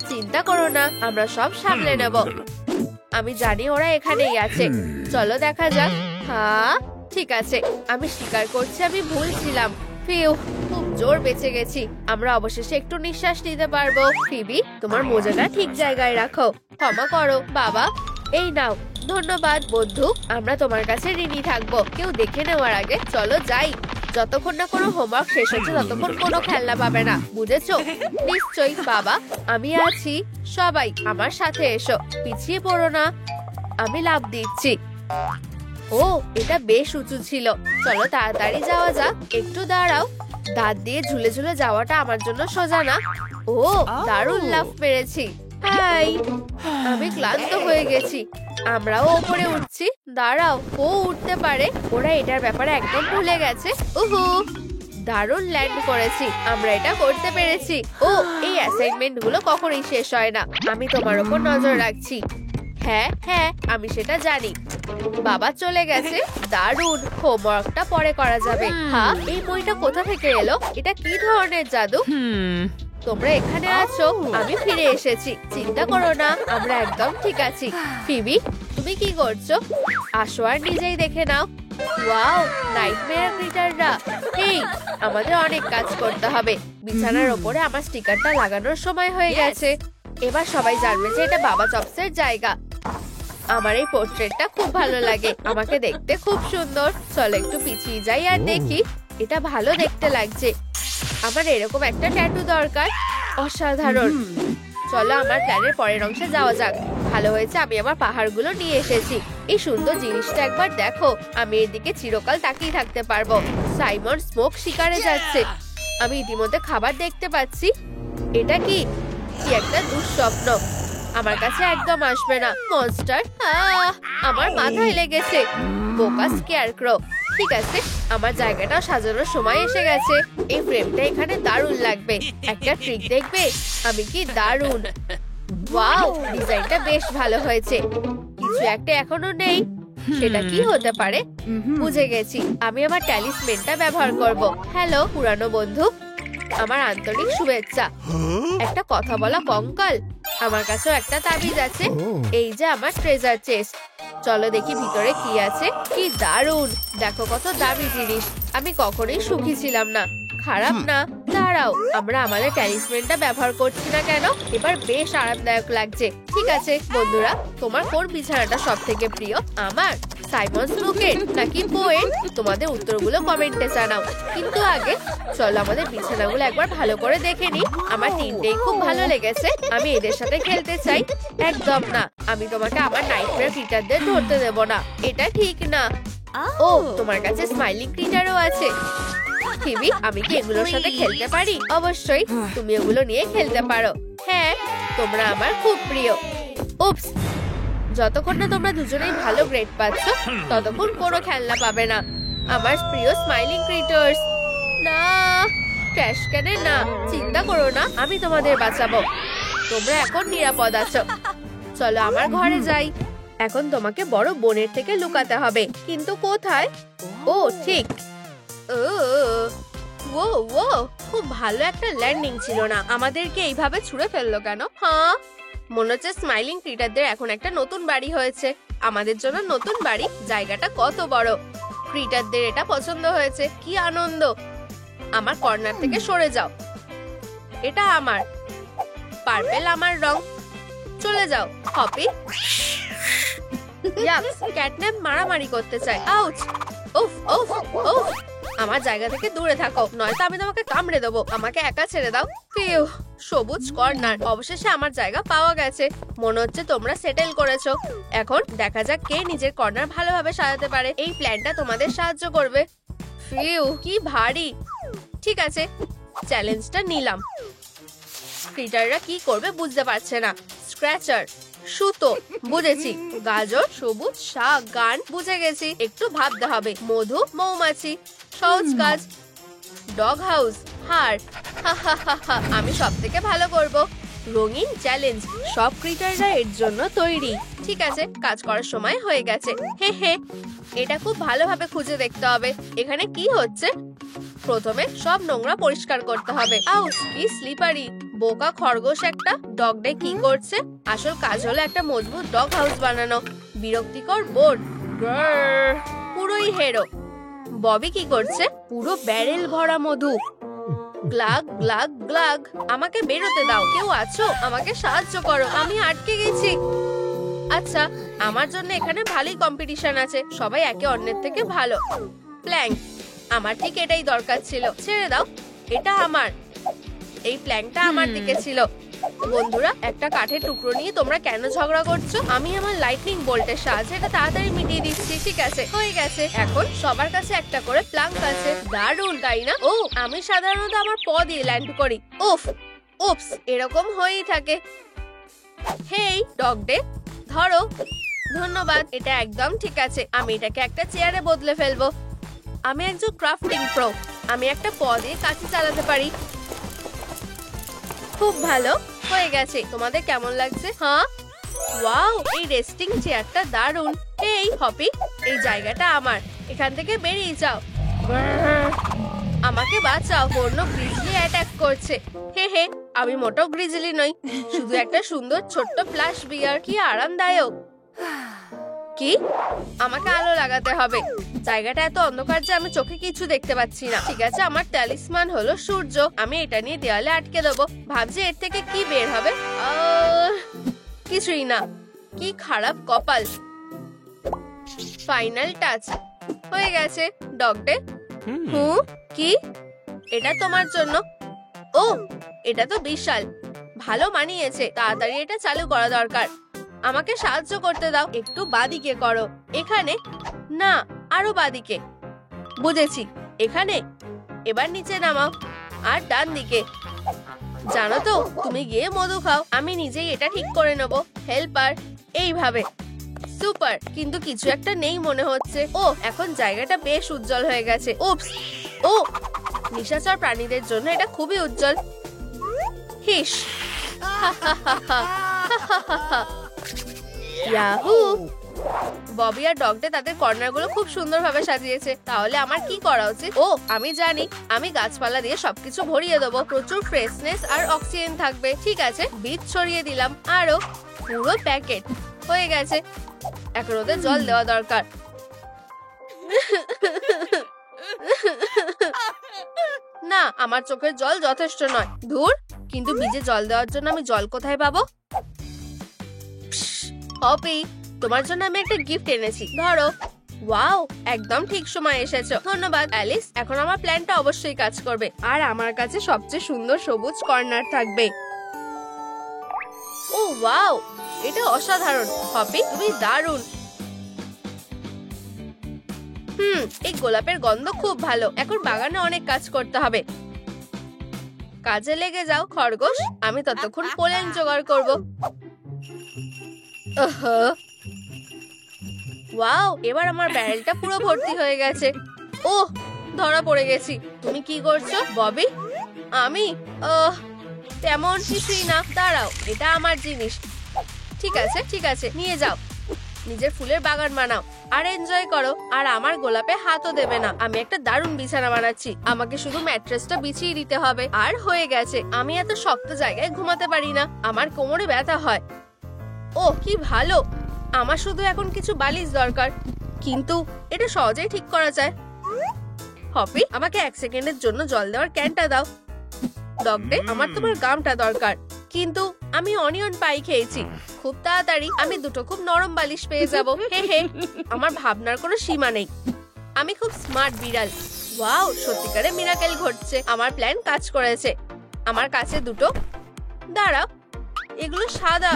চিন্তা করো না, আমরা সব সামলে নেব। আমি জানি ওরা এখানেই আছে। চলো দেখা যাক। হ্যাঁ ঠিক আছে, আমি স্বীকার করছি আমি ভুল ছিলাম। ফিউ, খুব জোর বেঁচে গেছি। আমরা অবশেষে একটু নিঃশ্বাস নিতে পারবো। ফিবি, তোমার মোজাটা ঠিক জায়গায় রাখো। ক্ষমা করো বাবা। এই নাও। ধন্যবাদ বন্ধু, আমরা তোমার কাছে ঋণী থাকবো। কেউ দেখে নেওয়ার আগে চলো যাই। যতক্ষণ না কোনো হোমওয়ার্ক শেষ হচ্ছে ততক্ষণ কোনো খেলনা পাবে না, বুঝেছো? নিশ্চয়ই বাবা, আমি আছি। সবাই আমার সাথে এসো। পিছিয়ে পড়ো না। আমি লাফ দিচ্ছি। ও এটা বেশ উঁচু ছিল। চলো তাড়াতাড়ি যাওয়া যাক। একটু দাঁড়াও। দাঁত দিয়ে ঝুলে ঝুলে যাওয়াটা আমার জন্য সোজা না। ও দারুণ লাফ মেরেছি। হাই, আমি ক্লান্ত হয়ে গেছি। আমরাও ওপরে উঠছি। দাঁড়াও, ও উঠতে পারে। ওরা এটার ব্যাপারে একদম ভুলে গেছে। উহু, দারুণ ল্যান্ড করেছি। আমরা এটা করতে পেরেছি। ও এই অ্যাসাইনমেন্ট গুলো কখনোই শেষ হয় না। আমি তোমার উপর নজর রাখছি। হ্যাঁ হ্যাঁ, আমি সেটা জানি। বাবা চলে গেছে। দারুণ, হোমওয়ার্কটা পরে করা যাবে। হ্যাঁ, এই বইটা কোথা থেকে এলো? এটা কি ধরনের জাদু? তোমরা এখানে আছো, আমি ফিরে এসেছি। চিন্তা করো না, আমরা একদম ঠিক আছি। ফিবি, তুমি কি করছো? আসো আর নিজেই দেখে নাও। Wow, nightmare ক্রিটাররা। এই, আমাদের অনেক কাজ করতে হবে। বিছানার ওপরে আমার স্টিকারটা লাগানোর সময় হয়ে গেছে। এবার সবাই জানবে যে এটা বাবা চপসের জায়গা। আমার এই পোর্ট্রেটটা খুব ভালো লাগে। আমাকে দেখতে খুব সুন্দর। চলো একটু পিছিয়ে যাই আর দেখি। এটা ভালো দেখতে লাগছে। আমার এরকম একটা ট্যাটু দরকার। অসাধারণ। চলো আমার প্ল্যানের পরের অংশে যাওয়া যাক। ভালো হয়েছে আমি আমার পাহাড়গুলো নিয়ে এসেছি। এই সুন্দর জিনিসটা একবার দেখো। আমি এদিকে চিরকাল তাকিয়ে থাকতে পারবো। সাইমন স্মোক শিকারে যাচ্ছে। আমি ইতিমধ্যে খাবার দেখতে পাচ্ছি। এটা কি একটা দুঃস্বপ্ন। আমার কাছে একদম আসবে না মনস্টার। আমার মাথায় লেগেছে। বোকা স্কেয়ারক্রো। ঠিক আছে, আমার জায়গাটা সাজানোর সময় এসে গেছে। এই ফ্রেমটা এখানে দারুণ লাগবে। একটা ট্রিক দেখবে? আমি কি দারুণ। ওয়াও, ডিজাইনটা বেশ ভালো হয়েছে। কিছু একটা এখনো নেই। সেটা কি হতে পারে? বুঝে গেছি, আমি আমার ট্যালিসম্যানটা ব্যবহার করব। হ্যালো পুরানো বন্ধু, আমার আন্তরিক শুভেচ্ছা। একটা কথা বলা কঙ্কাল। আমার কাছেও একটা তাবিজ আছে। এই যে আমার ট্রেজার চেস্ট। চলো দেখি ভিতরে কি আছে। কি দারুণ, দেখো কত দামি জিনিস। আমি কখনোই সুখী ছিলাম না। খারাপ না। দাঁড়াও, আমরা আমাদের ট্যালিসম্যানটা ব্যবহার করছি না কেন? এবার বেশ আরামদায়ক লাগছে। ঠিক আছে বন্ধুরা, তোমার কোন বিছানাটা সব থেকে প্রিয়? আমার সাইমন স্মোকের নাকি বউয়ের? তোমাদের উত্তরগুলো কমেন্টে জানাও। কিন্তু আগে চলো আমাদের বিছানাগুলো একবার ভালো করে দেখে নিই। আমার তিনটেই খুব ভালো লেগেছে। আমি এদের সাথে খেলতে চাই। একদম না, আমি তোমাকে আমার নাইটমেয়ার ক্রিটারদের ধরতে দেব না। এটা ঠিক না। ও, তোমার কাছে স্মাইলিং ক্রিটারও আছে। ফিবি, আমি কি এগুলোর সাথে খেলতে পারি? অবশ্যই, তুমি এগুলো নিয়ে খেলতে পারো। হ্যাঁ, তোমরা আমার খুব প্রিয়। উপস, যতক্ষণ না তোমরা দুজনেই ভালো গ্রেড পাচ্ছ ততক্ষণ কোনো খেলনা পাবে না। আমার প্রিয় স্মাইলিং ক্রিটার্স। না, ট্র্যাশ ক্যানে না। চিন্তা করো না, আমি তোমাদের বাঁচাবো। তোমরা এখন নিরাপদ আছো। চলো আমার ঘরে যাই। এখন তোমাকে বড় বোনের থেকে লুকাতে হবে। কিন্তু কোথায়? ও ঠিক। ও ও খুব ভালো একটা ল্যান্ডিং ছিল না। আমাদেরকে এইভাবে ছুঁড়ে ফেললো কেন? হ্যাঁ, মনে হচ্ছে স্মাইলিং ক্রিটারদের এখন একটা নতুন বাড়ি হয়েছে। আমাদের জন্য নতুন বাড়ি, জায়গাটা কত বড়। ক্রিটারদের এটা পছন্দ হয়েছে, কি আনন্দ। আমার কর্নার থেকে সরে যাও, এটা আমার। পার্পেল আমার রং, চলে যাও। হপি, ক্যাটন্যাপ মারামারি করতে চায়। আউচ, উফ উফ উফ। আমার জায়গা থেকে দূরে থাকো, নয়তো আমি তোমাকে কামড়ে দেবো। আমাকে একা ছেড়ে দাও। ফিউ, সবুজ কর্নার। অবশেষে আমার জায়গা পাওয়া গেছে। মনে হচ্ছে তোমরা সেটেল করেছো। এখন দেখা যাক কে নিজের কর্নার ভালোভাবে সাজাতে পারে। এই প্ল্যানটা তোমাদের সাহায্য করবে। ফিউ, কি ভারী। ঠিক আছে, চ্যালেঞ্জটা নিলাম। ক্রিটাররা কি করবে বুঝতে পারছে না। স্ক্র্যাচার, সুতো, বুঝেছি। গাজর, সবুজ শাক, গান, বুঝে গেছি। একটু ভাবতে হবে। মধু, মৌমাছি, সহজ কাজ। Dog house, heart. আমি সব থেকে ভালো করব। রঙিন চ্যালেঞ্জ, সব ক্রিটাররা এর জন্য তৈরি। ঠিক আছে, কাজ করার সময় হয়ে গেছে। হে হে, এটা খুব ভালোভাবে খুঁজে দেখতে হবে এখানে কি হচ্ছে। প্রথমে সব নোংরা পরিষ্কার করতে হবে। আউচ, কি স্লিপারি। বোকা খরগোশ একটা। ডগ ডে কি করছে? আসল কাজ হলো একটা মজবুত ডগ হাউস বানানো। বিরক্তিকর বোর্ড, পুরোই হেরো। ববি কি করছে? পুরো ব্যারেল ভরা মধু। গ্লাগ গ্লাগ গ্লাগ। আমাকে বেরোতে দাও। কেউ আছো? আমাকে সাহায্য করো, আমি আটকে গেছি। আচ্ছা, আমার জন্য এখানে ভালোই কম্পিটিশন আছে। সবাই একে অন্যের থেকে ভালো। প্ল্যাঙ্ক, আমার ঠিক এটাই দরকার ছিল। ছেড়ে দাও, এটা আমার। এই প্ল্যাঙ্কটা আমার দিকে ছিল। বন্ধুরা, একটা কাঠের টুকরো নিয়ে তোমরা কেন ঝগড়া করছো? আমি আমার লাইটনিং বোল্টের সাহায্যে এটা তাড়াতাড়ি মিটিয়ে দিচ্ছি। ঠিক আছে, হয়ে গেছে। এখন সবার কাছে একটা করে প্ল্যাঙ্ক আছে। দারুণ, তাই না? ও, আমি সাধারণত আমার প দিয়ে ল্যান্ড করি। উফ, উপস, এরকম হয়েই থাকে। হেই ডগ ডে, ধরো। ধন্যবাদ, এটা একদম ঠিক আছে। আমি এটাকে একটা চেয়ারে বদলে ফেলবো। আমি একজন ক্রাফটিং প্রো। আমি একটা প দিয়ে কাঁচি চালাতে পারি। খুব ভালো, হয়ে গেছে। তোমাদের কেমন লাগছে? হ্যাঁ, ওয়াও, এই রেস্টিং চেয়ারটা দারুণ। এই হপি, এই জায়গাটা আমার। এখান থেকে বেরিয়ে যাও। আমাকে বাঁচাও, বন্য গ্রিজলি অ্যাটাক করছে। হে হে, আমি মোটেও গ্রিজলি নই, শুধু একটা সুন্দর ছোট্ট ফ্ল্যাশ বিয়ার। কি আরামদায়ক। কি? আমাকে আলো লাগাতে হবে। জায়গাটা এত অন্ধকার যে আমি চোখে কিছু দেখতে পাচ্ছি না। ঠিক আছে, আমার ট্যালিসমান হলো সূর্য। আমি এটা নিয়ে দেওয়ালে আটকে দেবো। ভাবছি এর থেকে কি বের হবে। কিছুই না। কি খারাপ কপাল। ফাইনাল টাচ, হয়ে গেছে। ডগ ডে, কি? এটা তোমার জন্য। ও, এটা তো বিশাল। ভালো মানিয়েছে। তাড়াতাড়ি এটা চালু করা দরকার। আমাকে সাহায্য করতে দাও। একটু বাদিকে করো। এখানে না, আরো বাদিকে। বুঝেছি, এখানে। এবার নিচে নামাও, আর ডান দিকে। জানো তো, তুমি গিয়ে মধু খাও। আমি নিজেই এটা ঠিক করে নেবো। হেল্পার, এইভাবে। সুপার, কিন্তু কিছু একটা নেই মনে হচ্ছে। ও, এখন জায়গাটা বেশ উজ্জ্বল হয়ে গেছে। উপস, ও, নিশাচর প্রাণীদের জন্য এটা খুবই উজ্জ্বল। হিস, ইয়াহু। ববি আর ডগডে তাদের কর্নারগুলো খুব সুন্দরভাবে সাজিয়েছে। তাহলে আমার কি করা উচিত? ও, আমি জানি। আমি গাছপালা দিয়ে সবকিছু ভরিয়ে দেবো। প্রচুর ফ্রেশনেস আর অক্সিজেন থাকবে। ঠিক আছে, বীজ ছড়িয়ে দিলাম। আরো, পুরো প্যাকেট হয়ে গেছে। এখন ওদের জল দেওয়া দরকার। না, আমার চোখের জল যথেষ্ট নয়। ধুর, কিন্তু বীজে জল দেওয়ার জন্য আমি জল কোথায় পাবো? হপি, তোমার জন্য আমি একটা গিফট এনেছি, ধরো। ওয়াও, একদম ঠিক সময় এসেছো। ধন্যবাদ অ্যালিস। এখন আমার প্ল্যানটা অবশ্যই কাজ করবে। আর আমার কাছে সবচেয়ে সুন্দর সবুজ কর্নার থাকবে। ও ওয়াও, এটা অসাধারণ। হপি, তুমি দারুণ। এই গোলাপের গন্ধ খুব ভালো। এখন বাগানে অনেক কাজ করতে হবে। কাজে লেগে যাও খরগোশ। আমি ততক্ষণ পোলেন জোগাড় করব। ওয়াও, এবার আমার ব্যারেলটা পুরো ভর্তি হয়ে গেছে। ওহ, ধরা পড়ে গেছি। তুমি কি করছো ববি? আমি তেমন কিছুই না। দাঁড়াও, এটা আমার জিনিস। ঠিক আছে, ঠিক আছে, নিয়ে যাও। নিজের ফুলের বাগান বানাও। আর এনজয় করো, আর আমার গোলাপে হাতও দেবে না। আমি একটা দারুণ বিছানা বানাচ্ছি, আমাকে শুধু ম্যাট্রেসটা বিছিয়ে দিতে হবে আর হয়ে গেছে। আমি এত শক্ত জায়গায় ঘুমাতে পারি না, আমার কোমরে ব্যথা হয়। ও কি ভালো, আমার শুধু এখন কিছু বালিশ দরকার, কিন্তু এটা সহজেই ঠিক করা যায়। হপি, আমাকে 1 সেকেন্ডের জন্য জল দেওয়ার ক্যানটা দাও। ডগডে, আমার তোমার গামটা দরকার, কিন্তু আমি অনিয়ন পাই খেয়েছি। খুব তাড়াতাড়ি আমি দুটো খুব নরম বালিশ পেয়ে যাব। হে হে, আমার ভাবনার কোনো সীমা নেই। আমি খুব স্মার্ট বিড়াল। ওয়াও, সত্যিকারে মিরাকেল ঘটছে, আমার প্ল্যান কাজ করেছে। আমার কাছে দুটো, দাঁড়াও, এগুলো সাদা,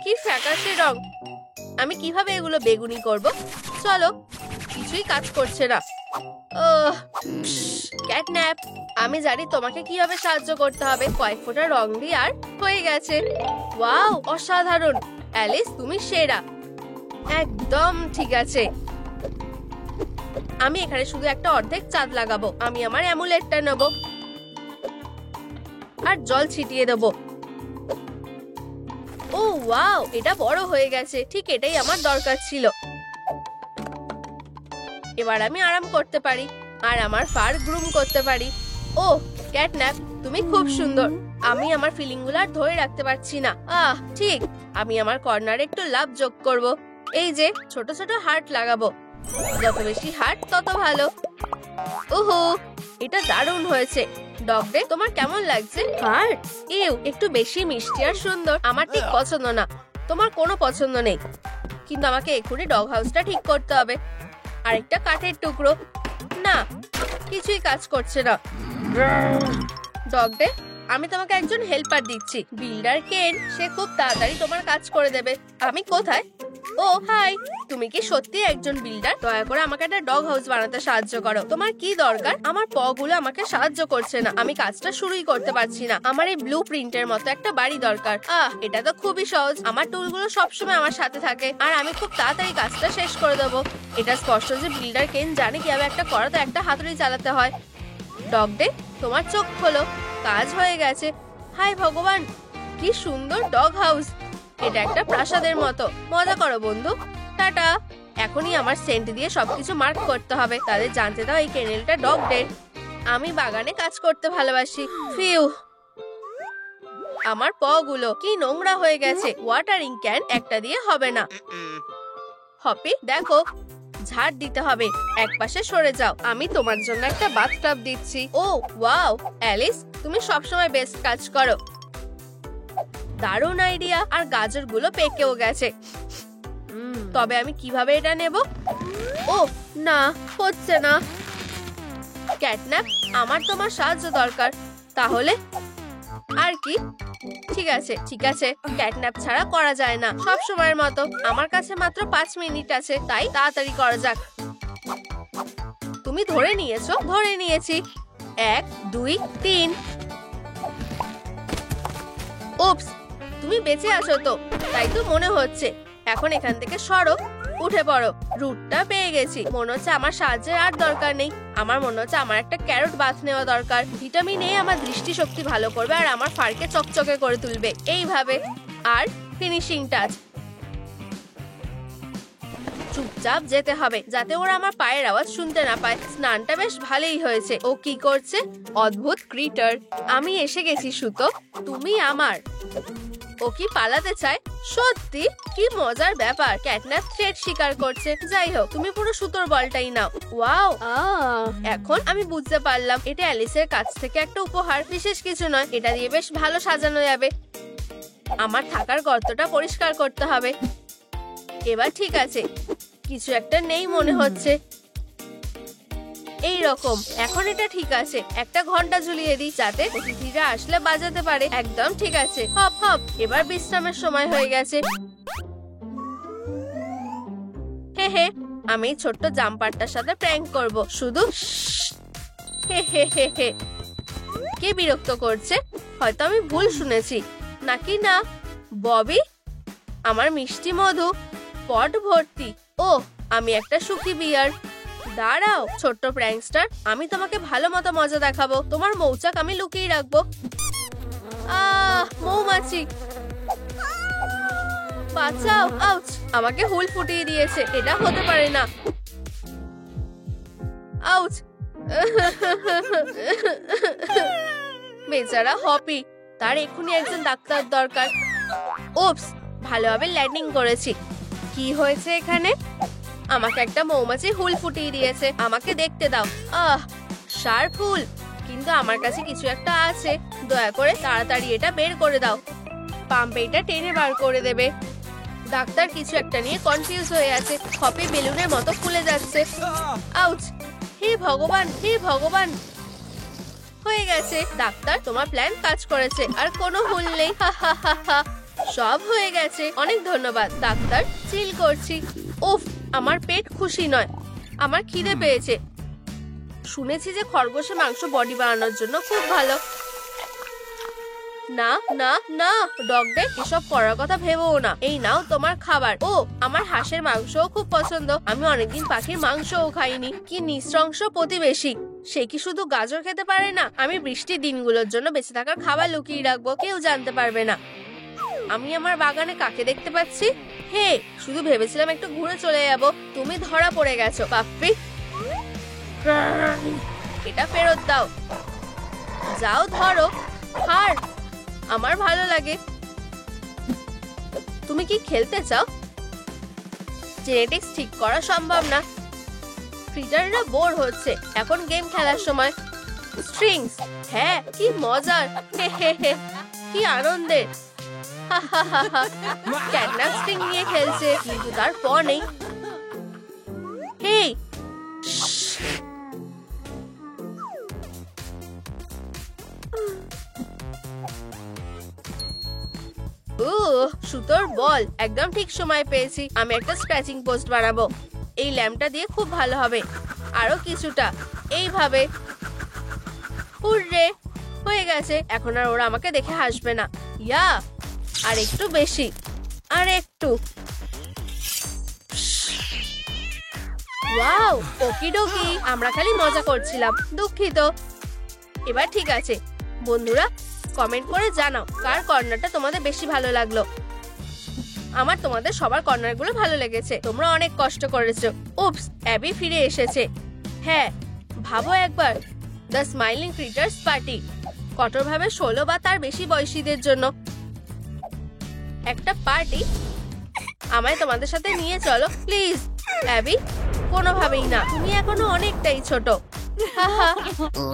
কি ফ্যাকাশে রং। আমি কিভাবে এগুলো বেগুনি করব? চলো, কিছুই কাজ করছে না। ক্যাটন্যাপ, আমি জানি তোমাকে কিভাবে সাহায্য করতে হবে। কয়েক ফোঁটা রং দিয়ে আর হয়ে গেছে। ওয়াও, অসাধারণ। অ্যালিস, তুমি সেরা। একদম ঠিক আছে। আমি এখানে শুধু একটা অর্ধেক চাঁদ লাগাবো। আমি আমার অ্যামুলেটটা নেব আর জল ছিটিয়ে দেবো। ও ওয়াও, এটা বড় হয়ে গেছে, ঠিক এটাই আমার দরকার ছিল। এবার আমি আরাম করতে পারি আর আমার ফার গ্রুম করতে পারি। ও ক্যাটন্যাপ, তুমি খুব সুন্দর। আমি আমার ফিলিংগুলো আর ধরে রাখতে পারছি না। ঠিক, আমি আমার কর্নারে একটু লাভ যোগ করব। এই যে ছোট ছোট হার্ট লাগাবো, যত বেশি হার্ট তত ভালো। ওহো, এটা দারুণ হয়েছে। ডগডে, তোমার কেমন লাগছে? হার্ট ইউ, একটু বেশি মিষ্টি আর সুন্দর। আমার ঠিক পছন্দ না। তোমার কোনো পছন্দ নেই, কিন্তু আমাকে এক্ষুনি ডগ হাউসটা ঠিক করতে হবে। আরেকটা কাঠের টুকরো, না, কিছুই কাজ করছে না। ডগডে, আমি তোমাকে একজন হেল্পার দিচ্ছি, বিল্ডার কেন। সে খুব তাড়াতাড়ি তোমার কাজ করে দেবে। আমি কোথায়? ও হাই, তুমি কি সত্যি একজন বিল্ডার? দয়া করে আমাকে একটা ডগ হাউস বানাতে সাহায্য করো। তোমার কি দরকার? আমার পগুলো আমাকে সাহায্য করছে না, আমি কাজটা শুরুই করতে পারছি না। আমার এই ব্লু প্রিন্টের মতো একটা বাড়ি দরকার। এটা তো খুবই সহজ। আমার টুলগুলো সবসময় আমার সাথে থাকে আর আমি খুব তাড়াতাড়ি কাজটা শেষ করে দেবো। এটা স্পষ্ট যে বিল্ডার কেন জানে কিভাবে একটা করাতে একটা হাতুড়ি চালাতে হয়। ডগডে, তোমার চোখ খোলো, কাজ হয়ে গেছে। হাই ভগবান, কি সুন্দর ডগ হাউস। এটা একটা প্রাসাদের মতো। মজা করো বন্ধু, টাটা। এখনই আমার সেন্ট দিয়ে সবকিছু মার্ক করতে হবে। তাদের জানতে দাও এই কেনেলটা ডগডের। আমি বাগানে কাজ করতে ভালোবাসি। ফিউ, আমার পগুলো কি নোংরা হয়ে গেছে। ওয়াটারিং ক্যান একটা দিয়ে হবে না। হপি, দেখো, ঝাড় দিতে হবে। এক পাশে সরে যাও, আমি তোমার জন্য একটা বাথটাব দিচ্ছি। ও ওয়াও, অ্যালিস, তুমি সবসময় বেস্ট কাজ করো। দারুণ আইডিয়া। আর গাজরগুলো পেকেও গেছে। তবে আমি কিভাবে এটা নেব? ও না, হচ্ছে না। ক্যাটন্যাপ, আমার তোমার সাহায্য দরকার। তাহলে আর কি? ঠিক আছে ঠিক আছে, ক্যাটন্যাপ ছাড়া করা যায় না। সব সময়ের মতো আমার কাছে মাত্র 5 মিনিট আছে, তাই তাড়াতাড়ি করা যাক। তুমি ধরে নিয়েছো? ধরে নিয়েছি। 1 2 3। উপস, তুমি বেঁচে আছো তো? তাই তো মনে হচ্ছে। এখন এখান থেকে সরো, উঠে পড়ো। রুটটা পেয়ে গেছি। মনে হচ্ছে আমার সাহায্যের আর দরকার নেই। আমার মনে হচ্ছে আমার একটা ক্যারট বাথ নেওয়া দরকার। ভিটামিন এ আমার দৃষ্টিশক্তি ভালো করবে আর আমার ফারকে চকচকে করে তুলবে। এইভাবে। আর ফিনিশিং টাচ। চুপচাপ যেতে হবে যাতে ওরা আমার পায়ের আওয়াজ শুনতে না পায়। স্নানটা বেশ ভালোই হয়েছে। ও কি করছে? অদ্ভুত ক্রিটার। আমি এসে গেছি সুতো, তুমি আমার। ও কি পালাতে চায়? সত্যি? কি মজার ব্যাপার। ক্যাটন্যাপ থ্রেড শিকার করছে। যাই হোক, তুমি পুরো সুতোর বলটাই নাও। ওয়াও, এখন আমি বুঝতে পারলাম এটা অ্যালিসের কাছ থেকে একটা উপহার। বিশেষ কিছু নয়, এটা দিয়ে বেশ ভালো সাজানো যাবে। আমার থাকার গর্তটা পরিষ্কার করতে হবে। এবার ঠিক আছে, কিছু একটা নেই মনে হচ্ছে। এই রকম, এখন এটা ঠিক আছে। একটা ঘন্টা ঝুলিয়ে দিই যাতে অতিথিরা আসলে বাজাতে পারে। একদম ঠিক আছে। হপ হপ, এবার বিশ্রামের সময় হয়ে গেছে। হে হে, আমি ছোট্ট জাম্পারটার সাথে প্র্যাঙ্ক করব। শুধু হে হে হে হে। কে বিরক্ত করছে? হয়তো আমি ভুল শুনেছি। নাকি না? ববি, আমার মিষ্টি মধু, পট ভর্তি। ও, আমি একটা সুখী বিয়ার। দাঁড়াও ছোট্ট প্র্যাঙ্কস্টার, আমি তোমাকে ভালো মতো মজা দেখাবো। তোমার মৌচাক আমি লুকিয়ে রাখবো। মৌমাছি। বাঁচাও, আউচ! আমাকে হুল ফুটিয়ে দিয়েছে, এটা হতে পারে না। আউচ! বেচারা হপি, তার এক্ষুনি একজন ডাক্তার দরকার। উপস, ভালোভাবে ল্যান্ডিং করেছি। কি হয়েছে এখানে? আমাকে একটা মৌমাছি হুল ফুটিয়ে দিয়েছে। আমাকে দেখতে দাও। শার্প হুল, কিন্তু আমার কাছে কিছু একটা আছে। দয়া করে তাড়াতাড়ি এটা বের করে দাও। পাম্পে এটা টেনে বার করে দেবে। ডাক্তার কিছু একটা নিয়ে কনফিউজ হয়ে আছে। হপি বেলুনের মতো ফুলে যাচ্ছে। আউচ! হে ভগবান, হে ভগবান! হয়ে গেছে। ডাক্তার, তোমার প্ল্যান কাজ করেছে, আর কোনো ভুল নেই। সব হয়ে গেছে। অনেক ধন্যবাদ ডাক্তার। চিল করছি। উফ, আমার পেট খুশি নয়, আমার খিদে পেয়েছে। শুনেছি যে খরগোশের মাংস বডি বানানোর জন্য খুব ভালো। না না না, ডগ ডে, এসব করার কথা ভেবেও না। এই নাও তোমার খাবার। ও, আমার হাঁসের মাংসও খুব পছন্দ। আমি অনেকদিন পাখির মাংসও খাইনি। কি নৃশংস প্রতিবেশী, সে কি শুধু গাজর খেতে পারে না? আমি বৃষ্টির দিনগুলোর জন্য বেঁচে থাকার খাবার লুকিয়ে রাখবো, কেউ জানতে পারবে না। আমি আমার বাগানে কাকে দেখতে পাচ্ছি? হে, শুধু ভেবেছিলাম একটু ঘুরে চলে যাব। তুমি ধরা পড়ে গেছো পাপ্পি। এটা ফেরত দাও। যাও ধরো। হার, আমার ভালো লাগে। তুমি কি খেলতে চাও? জেনেটিক্স ঠিক করা সম্ভব না। ক্রিটাররা বোর হচ্ছে, এখন গেম খেলার সময়। স্ট্রিংস, হ্যাঁ, কি মজার। হে হে হে, কি আনন্দের। ক্যাটনাপ স্ট্রিং নিয়ে খেলছে, কিন্তু তার প নেই। হেই, সুতোর বল, একদম ঠিক সময় পেয়েছি। আমি একটা স্ক্র্যাচিং পোস্ট বানাবো। এই ল্যাম্পটা দিয়ে খুব ভালো হবে। আরো কিছুটা, এইভাবে। হুররে, হয়ে গেছে। এখন আর ওরা আমাকে দেখে হাসবে না। ইয়া, আর একটু বেশি, আর একটু। ওয়াও, ওকিডোকি, আমরা খালি মজা করছিলাম। দুঃখিত। এবার ঠিক আছে। বন্ধুরা, কমেন্ট করে জানাও কার কর্নারটা তোমাদের বেশি ভালো লাগলো। আমার তোমাদের সবার কর্নারগুলো ভালো লেগেছে। তোমরা অনেক কষ্ট করেছো। উপস, অ্যাবি ফিরে এসেছে। হ্যাঁ, ভাবো একবার, দ্য স্মাইলিং ক্রিটার্স পার্টি, কঠোরভাবে 16 বা তার বেশি বয়সীদের জন্য একটা পার্টি। আমায় তোমাদের সাথে নিয়ে চলো প্লিজ। অ্যাবি, কোনোভাবেই না, তুমি এখনো অনেকটাই ছোট।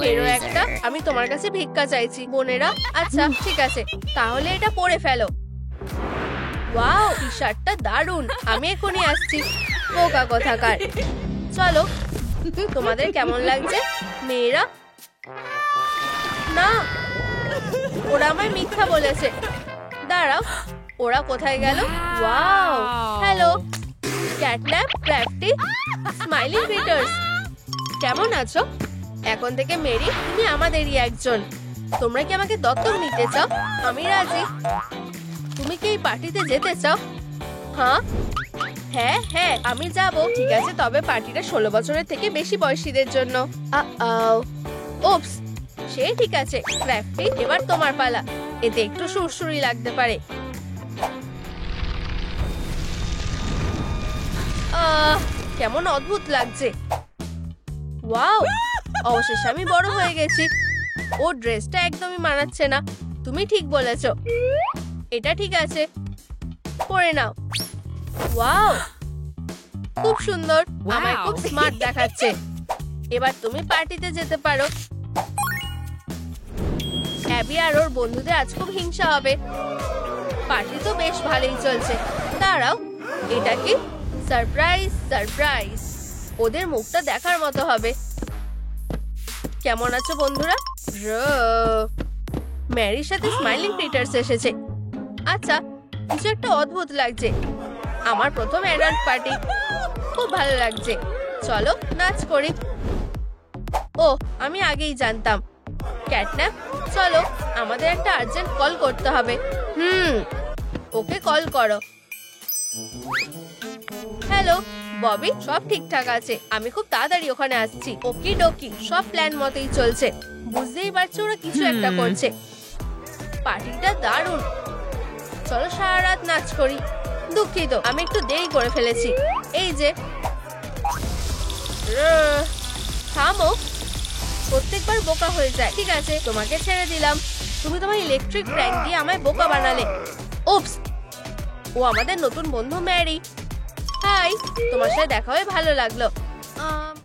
হেরো একটা, আমি তোমার কাছে ভিক্ষা চাইছি। বোনেরা, আচ্ছা ঠিক আছে, তাহলে এটা পরে ফেলো। ওয়াও, টি শার্টটা দারুণ। আমি এখনই আসছি। বোকা কোথাকার। চলো, তোমাদের কেমন লাগছে মেয়েরা? না, ওরা আমায় মিথ্যা বলেছে। দাঁড়াও, ওরা কোথায় গেল? Wow, hello catnap, ক্র্যাফটি, smiling critters, কেমন আছো? এখন থেকে মেরি, তুমি আমাদেরই একজন। তোমরা কি আমাকে দত্তক নিতে চাও? আমি রাজি। তুমি কি এই পার্টিতে যেতে চাও? হ্যাঁ হ্যাঁ হ্যাঁ, আমি যাব। ঠিক আছে, তবে পার্টিটা 16 বছরের থেকে বেশি বয়সীদের জন্য। ওপস, সে ঠিক আছে। ক্র্যাফটি, এবার তোমার পালা। এতে একটু সুরসুরি লাগতে পারে। কেমন অদ্ভুত লাগছে। ওয়াও, অবশেষে আমি বড় হয়ে গেছি। ও ড্রেসটা একদমই মানাচ্ছে না। তুমি ঠিক বলেছো, এটা ঠিক আছে, পরে নাও। ওয়াও, খুব সুন্দর। আমায় খুব স্মার্ট দেখাচ্ছে। এবার তুমি পার্টিতে যেতে পারো। অ্যাবি আর ওর বন্ধুদের আজ খুব হিংসা হবে। পার্টি তো বেশ ভালোই চলছে। দাঁড়াও, এটা কি? সারপ্রাইজ সারপ্রাইজ, ওদের মুখটা দেখার মতো হবে। কেমন আছো বন্ধুরা? ম্যারির সাথে স্মাইলিং ক্রিটার্স এসেছে। আচ্ছা, কিছু একটা অদ্ভুত লাগছে। আমার প্রথম অ্যাডাল্ট পার্টি, খুব ভালো লাগছে। চলো নাচ করি। ও, আমি আগেই জানতাম। ক্যাটন্যাপ, চলো, আমাদের একটা আর্জেন্ট কল করতে হবে। ওকে কল করো। হ্যালো ববি, সব ঠিকঠাক আছে। আমি খুব তাড়াতাড়ি ওখানে আসছি। ওকি ডোকি, সব প্ল্যান মতোই চলছে। বুঝতেই পারছো ওরা কিছু একটা করছে। পার্টিটা দারুণ। চলো সারা রাত নাচ করি। দুঃখিত, আমি একটু দেরি করে ফেলেছি। এই যে থামো, প্রত্যেকবার বোকা হয়ে যায়। ঠিক আছে, তোমাকে ছেড়ে দিলাম। তুমি তোমার ইলেকট্রিক প্র্যাঙ্ক দিয়ে আমায় বোকা বানালে। উপস, ও আমাদের নতুন বন্ধু ম্যারি। হাই, তোমার সাথে দেখা হয়ে ভালো লাগলো।